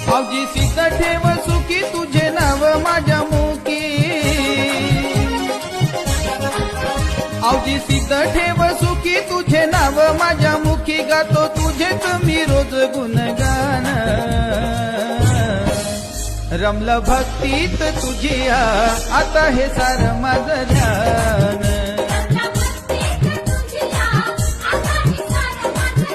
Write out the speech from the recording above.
आवजी सिद्ध ठेव सुखी तुझे नाव माझ्या मुखी, आवजी सिद्ध ठेव सुखी तुझे नाव माझ्या मुखी, गातो तुझेच मी रोज गुणगान। रमलं भक्तीत तुझी आता हे सारं माझं ध्यान।